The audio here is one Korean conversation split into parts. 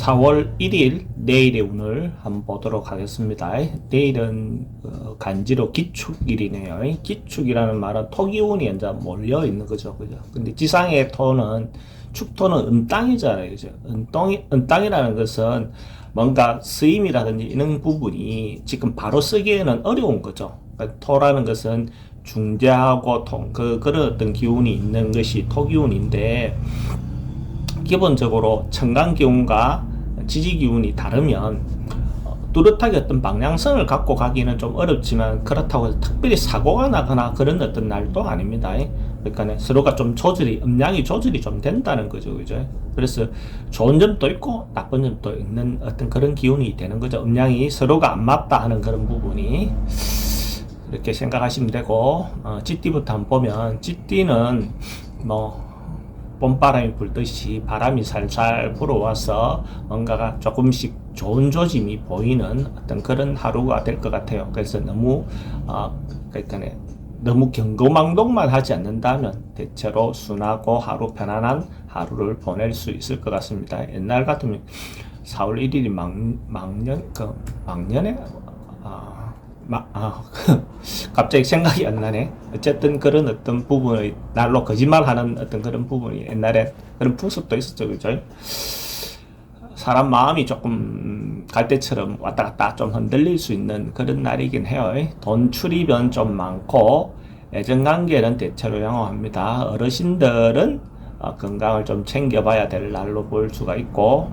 4월 1일 내일의 운을 한번 보도록 하겠습니다. 내일은 간지로 기축일이네요. 기축이라는 말은 토기운이 이제 몰려 있는 거죠. 그죠? 근데 지상의 토는 축토는 은땅이잖아요. 그죠? 은땅이라는 것은 뭔가 쓰임이라든지 이런 부분이 지금 바로 쓰기에는 어려운 거죠. 그러니까 토라는 것은 중재하고 그런 어떤 기운이 있는 것이 토기운인데, 기본적으로 천간기운과 지지기운이 다르면 뚜렷하게 어떤 방향성을 갖고 가기는 좀 어렵지만, 그렇다고 해서 특별히 사고가 나거나 그런 어떤 날도 아닙니다. 그러니까 서로가 좀 음양이 조절이 좀 된다는 거죠. 그죠? 그래서 좋은 점도 있고 나쁜 점도 있는 어떤 그런 기운이 되는 거죠. 음양이 서로가 안 맞다 하는 그런 부분이, 이렇게 생각하시면 되고, 찌띠부터 한번 보면, 찌띠는 봄바람이 불듯이 바람이 살살 불어와서 뭔가가 조금씩 좋은 조짐이 보이는 어떤 그런 하루가 될 것 같아요. 그래서 너무 경거망동만 하지 않는다면 대체로 순하고 하루 편안한 하루를 보낼 수 있을 것 같습니다. 옛날 같으면 4월 1일이 망년에 갑자기 생각이 안 나네. 어쨌든 그런 어떤 부분의 날로 거짓말하는 어떤 그런 부분이 옛날에 그런 풍습도 있었죠. 그죠? 사람 마음이 조금 갈대처럼 왔다 갔다 좀 흔들릴 수 있는 그런 날이긴 해요. 돈 출입은 좀 많고 애정관계는 대체로 양호합니다. 어르신들은 건강을 좀 챙겨봐야 될 날로 볼 수가 있고,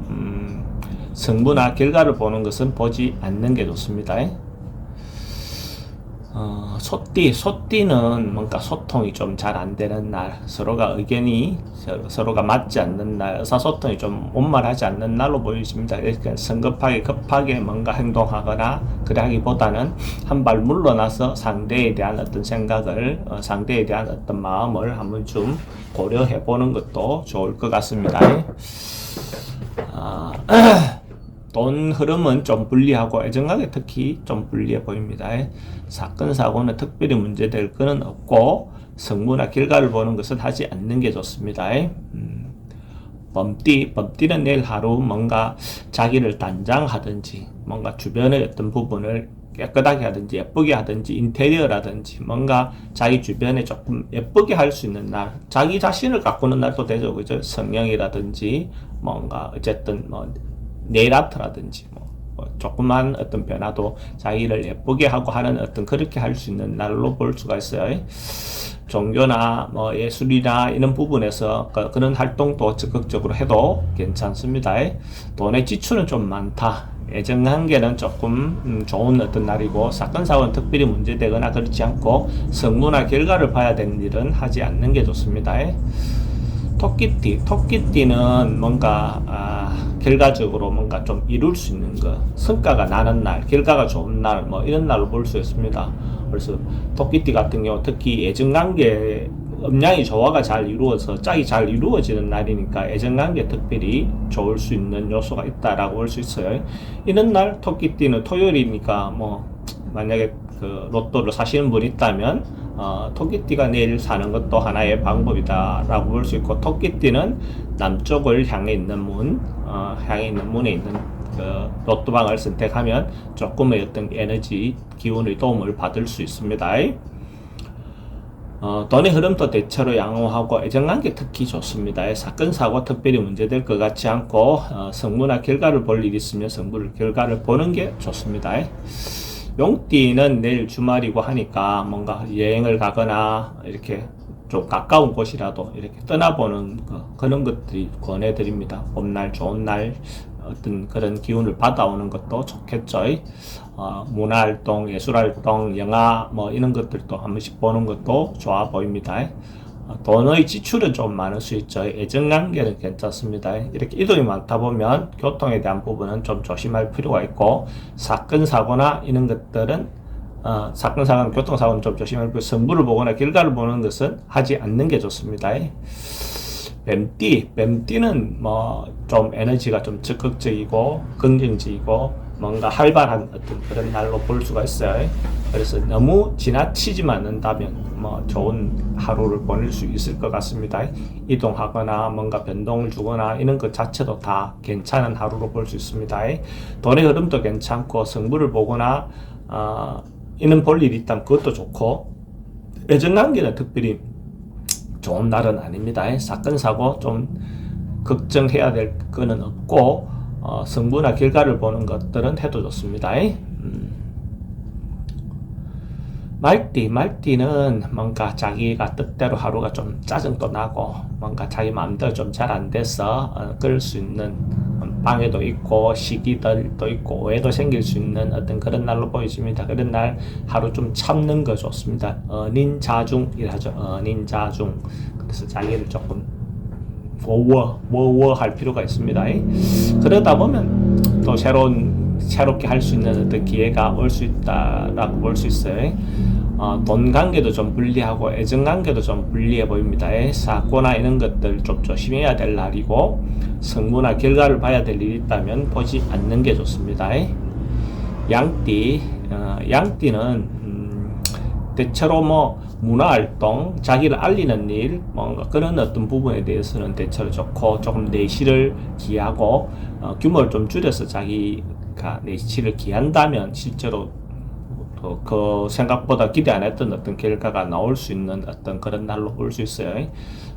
성부나 결과를 보는 것은 보지 않는 게 좋습니다. 소띠는 뭔가 소통이 좀 잘 안 되는 날, 서로가 맞지 않는 날, 의사소통이 좀 원만하지 않는 날로 보여집니다. 그러니까 성급하게 급하게 뭔가 행동하거나 그러기보다는 한 발 물러나서 상대에 대한 어떤 생각을, 상대에 대한 어떤 마음을 한번 좀 고려해 보는 것도 좋을 것 같습니다. 돈 흐름은 좀 불리하고 애정하게 특히 좀 불리해 보입니다. 사건 사고는 특별히 문제될 것은 없고, 성부나 결과를 보는 것은 하지 않는 게 좋습니다. 범띠는 내일 하루 뭔가 자기를 단장하든지, 뭔가 주변의 어떤 부분을 깨끗하게 하든지 예쁘게 하든지, 인테리어라든지 뭔가 자기 주변에 조금 예쁘게 할 수 있는 날, 자기 자신을 가꾸는 날도 되죠. 그죠? 성형이라든지 뭔가 어쨌든 네일 아트라든지 조그만 어떤 변화도 자기를 예쁘게 하고 하는 어떤 그렇게 할 수 있는 날로 볼 수가 있어요. 종교나 예술이나 이런 부분에서 그런 활동도 적극적으로 해도 괜찮습니다. 돈의 지출은 좀 많다. 애정관계는 조금 좋은 어떤 날이고, 사건 사고는 특별히 문제되거나 그렇지 않고, 성무나 결과를 봐야 되는 일은 하지 않는 게 좋습니다. 토끼띠는 뭔가 결과적으로 뭔가 좀 이룰 수 있는 거, 성과가 나는 날, 결과가 좋은 날, 이런 날로 볼 수 있습니다. 그래서 토끼띠 같은 경우 특히 애정관계 음양이 조화가 잘 이루어서 짝이 잘 이루어지는 날이니까 애정관계 특별히 좋을 수 있는 요소가 있다라고 볼 수 있어요. 이런 날 토끼띠는 토요일이니까 만약에 그 로또를 사시는 분이 있다면 토끼띠가 내일 사는 것도 하나의 방법이다 라고 볼 수 있고, 토끼띠는 남쪽을 향해 있는 문에 있는 그 로또방을 선택하면 조금의 어떤 에너지 기운의 도움을 받을 수 있습니다. 돈의 흐름도 대체로 양호하고 애정관계 특히 좋습니다. 사건 사고 특별히 문제될 것 같지 않고, 성부나 결과를 볼 일이 있으면 결과를 보는 게 좋습니다. 용띠는 내일 주말이고 하니까 뭔가 여행을 가거나 이렇게 좀 가까운 곳이라도 이렇게 떠나보는 그런 것들이 권해드립니다. 봄날 좋은 날 어떤 그런 기운을 받아오는 것도 좋겠죠. 문화활동, 예술활동, 영화 이런 것들도 한 번씩 보는 것도 좋아 보입니다. 돈의 지출은 좀 많을 수 있죠. 애정관계는 괜찮습니다. 이렇게 이동이 많다 보면 교통에 대한 부분은 좀 조심할 필요가 있고, 사건 사고나 이런 것들은 사건 사고나 교통사고는 좀 조심할 필요, 성부를 보거나 결과를 보는 것은 하지 않는 게 좋습니다. 뱀띠는 좀 에너지가 좀 적극적이고 긍정적이고 뭔가 활발한 어떤 그런 날로 볼 수가 있어요. 그래서 너무 지나치지만 않는다면 뭐 좋은 하루를 보낼 수 있을 것 같습니다. 이동하거나 뭔가 변동을 주거나 이런 것 자체도 다 괜찮은 하루로 볼 수 있습니다. 돈의 흐름도 괜찮고 성부를 보거나 이런 볼 일이 있다면 그것도 좋고, 애정관계는 특별히 좋은 날은 아닙니다. 사건 사고 좀 걱정해야 될 거는 없고, 성부나 결과를 보는 것들은 해도 좋습니다. 말띠는 뭔가 자기가 뜻대로 하루가 좀 짜증도 나고 뭔가 자기 마음대로 좀 잘 안 돼서 그럴 수 있는 방해도 있고 시기들도 있고 오해도 생길 수 있는 어떤 그런 날로 보여집니다. 그런 날 하루 좀 참는 거 좋습니다. 은인자중이라죠. 은인자중. 그래서 자기를 조금 할 필요가 있습니다. 그러다 보면 또 새롭게 할 수 있는 어떤 기회가 올 수 있다라고 볼 수 있어요. 돈 관계도 좀 불리하고 애정 관계도 좀 불리해 보입니다. 사고나 이런 것들 좀 조심해야 될 날이고, 성부나 결과를 봐야 될 일이 있다면 보지 않는 게 좋습니다. 양띠는 대체로 뭐 문화활동, 자기를 알리는 일, 뭔가 그런 어떤 부분에 대해서는 대체로 좋고, 조금 내실을 기하고 규모를 좀 줄여서 자기가 내실을 기한다면 실제로 그 생각보다 기대 안 했던 어떤 결과가 나올 수 있는 어떤 그런 날로 볼 수 있어요.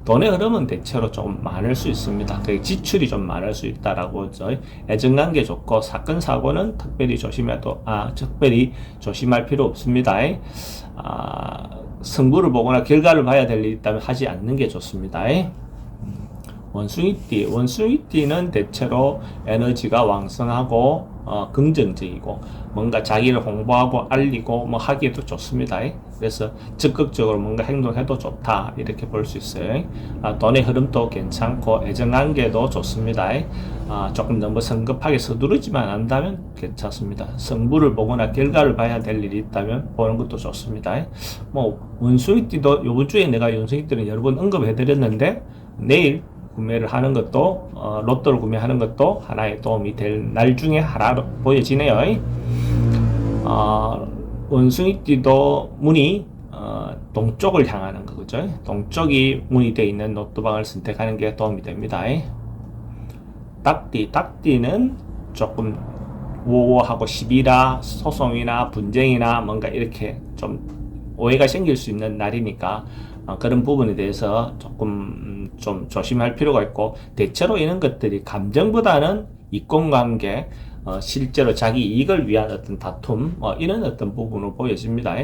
돈의 흐름은 대체로 좀 많을 수 있습니다. 지출이 좀 많을 수 있다라고 하죠. 애정관계 좋고, 사건 사고는 특별히 조심할 필요 없습니다. 승부를 보거나 결과를 봐야 될 일이 있다면 하지 않는 게 좋습니다. 원숭이띠는 대체로 에너지가 왕성하고 긍정적이고 뭔가 자기를 홍보하고 알리고 뭐 하기에도 좋습니다. 그래서 적극적으로 뭔가 행동해도 좋다 이렇게 볼 수 있어요. 돈의 흐름도 괜찮고 애정관계도 좋습니다. 조금 너무 성급하게 서두르지만 않다면 괜찮습니다. 성부를 보거나 결과를 봐야 될 일이 있다면 보는 것도 좋습니다. 뭐 원숭이띠도 이번 주에 내가 원숭이띠는 여러 번 언급해드렸는데, 내일 구매를 하는 것도 로또를 구매하는 것도 하나의 도움이 될 날 중에 하나로 보여지네요. 원숭이띠도 문이 동쪽을 향하는 거죠. 동쪽이 문이 되어 있는 노트방을 선택하는 게 도움이 됩니다. 닭띠는 조금 우호하고 시비나 소송이나 분쟁이나 뭔가 이렇게 좀 오해가 생길 수 있는 날이니까 그런 부분에 대해서 조금 좀 조심할 필요가 있고, 대체로 이런 것들이 감정보다는 이권관계, 실제로 자기 이익을 위한 어떤 다툼, 이런 어떤 부분으로 보여집니다.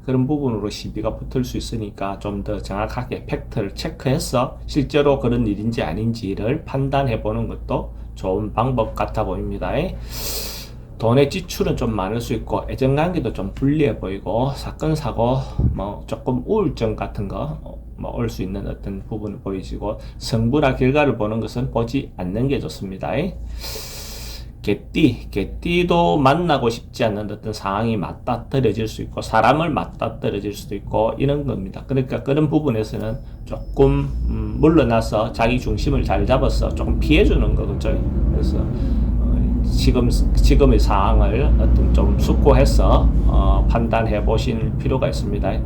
그런 부분으로 시비가 붙을 수 있으니까 좀 더 정확하게 팩트를 체크해서 실제로 그런 일인지 아닌지를 판단해 보는 것도 좋은 방법 같아 보입니다. 돈의 지출은 좀 많을 수 있고, 애정관계도 좀 불리해 보이고, 사건 사고 뭐 조금 우울증 같은 거 올 수 있는 어떤 부분을 보이시고, 성부나 결과를 보는 것은 보지 않는 게 좋습니다. 개띠도 만나고 싶지 않는 어떤 상황이 맞닥뜨려질 수 있고, 사람을 맞닥뜨려질 수도 있고 이런 겁니다. 그러니까 그런 부분에서는 조금 물러나서 자기 중심을 잘 잡아서 조금 피해주는 거죠. 그래서 지금의 상황을 어떤 좀 숙고해서 판단해 보실 필요가 있습니다.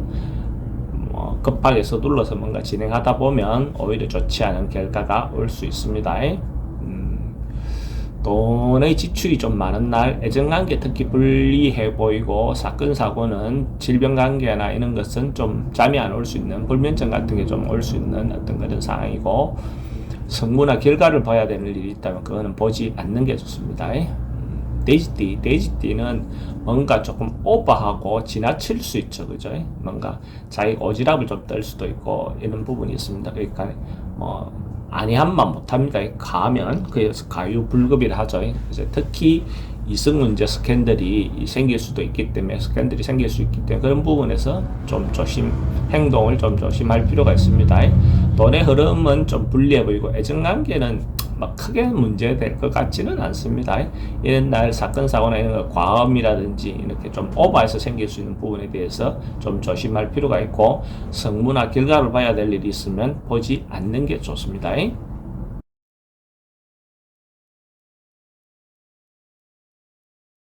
급하게 서둘러서 뭔가 진행하다 보면 오히려 좋지 않은 결과가 올 수 있습니다. 돈의 지출이 좀 많은 날, 애정관계 특히 불리해 보이고, 사건 사고는 질병관계나 이런 것은 좀 잠이 안 올 수 있는, 불면증 같은 게 좀 올 수 있는 어떤 그런 상황이고, 성부나 결과를 봐야 되는 일이 있다면 그거는 보지 않는 게 좋습니다. 돼지띠는 뭔가 조금 오버하고 지나칠 수 있죠, 그죠? 뭔가 자기 오지랖을 좀 떨 수도 있고 이런 부분이 있습니다. 그러니까 뭐 아니함만 못합니다. 가면 그래서 가유불급이라 하죠. 그래서 특히 이성 문제 스캔들이 생길 수도 있기 때문에, 스캔들이 생길 수 있기 때문에 그런 부분에서 좀 행동을 좀 조심할 필요가 있습니다. 돈의 흐름은 좀 불리해 보이고, 애정관계는 막 크게 문제될 것 같지는 않습니다. 이런 날 사건 사고나 이런 거 과음이라든지 이렇게 좀 오버해서 생길 수 있는 부분에 대해서 좀 조심할 필요가 있고, 성부나 결과를 봐야 될 일이 있으면 보지 않는 게 좋습니다.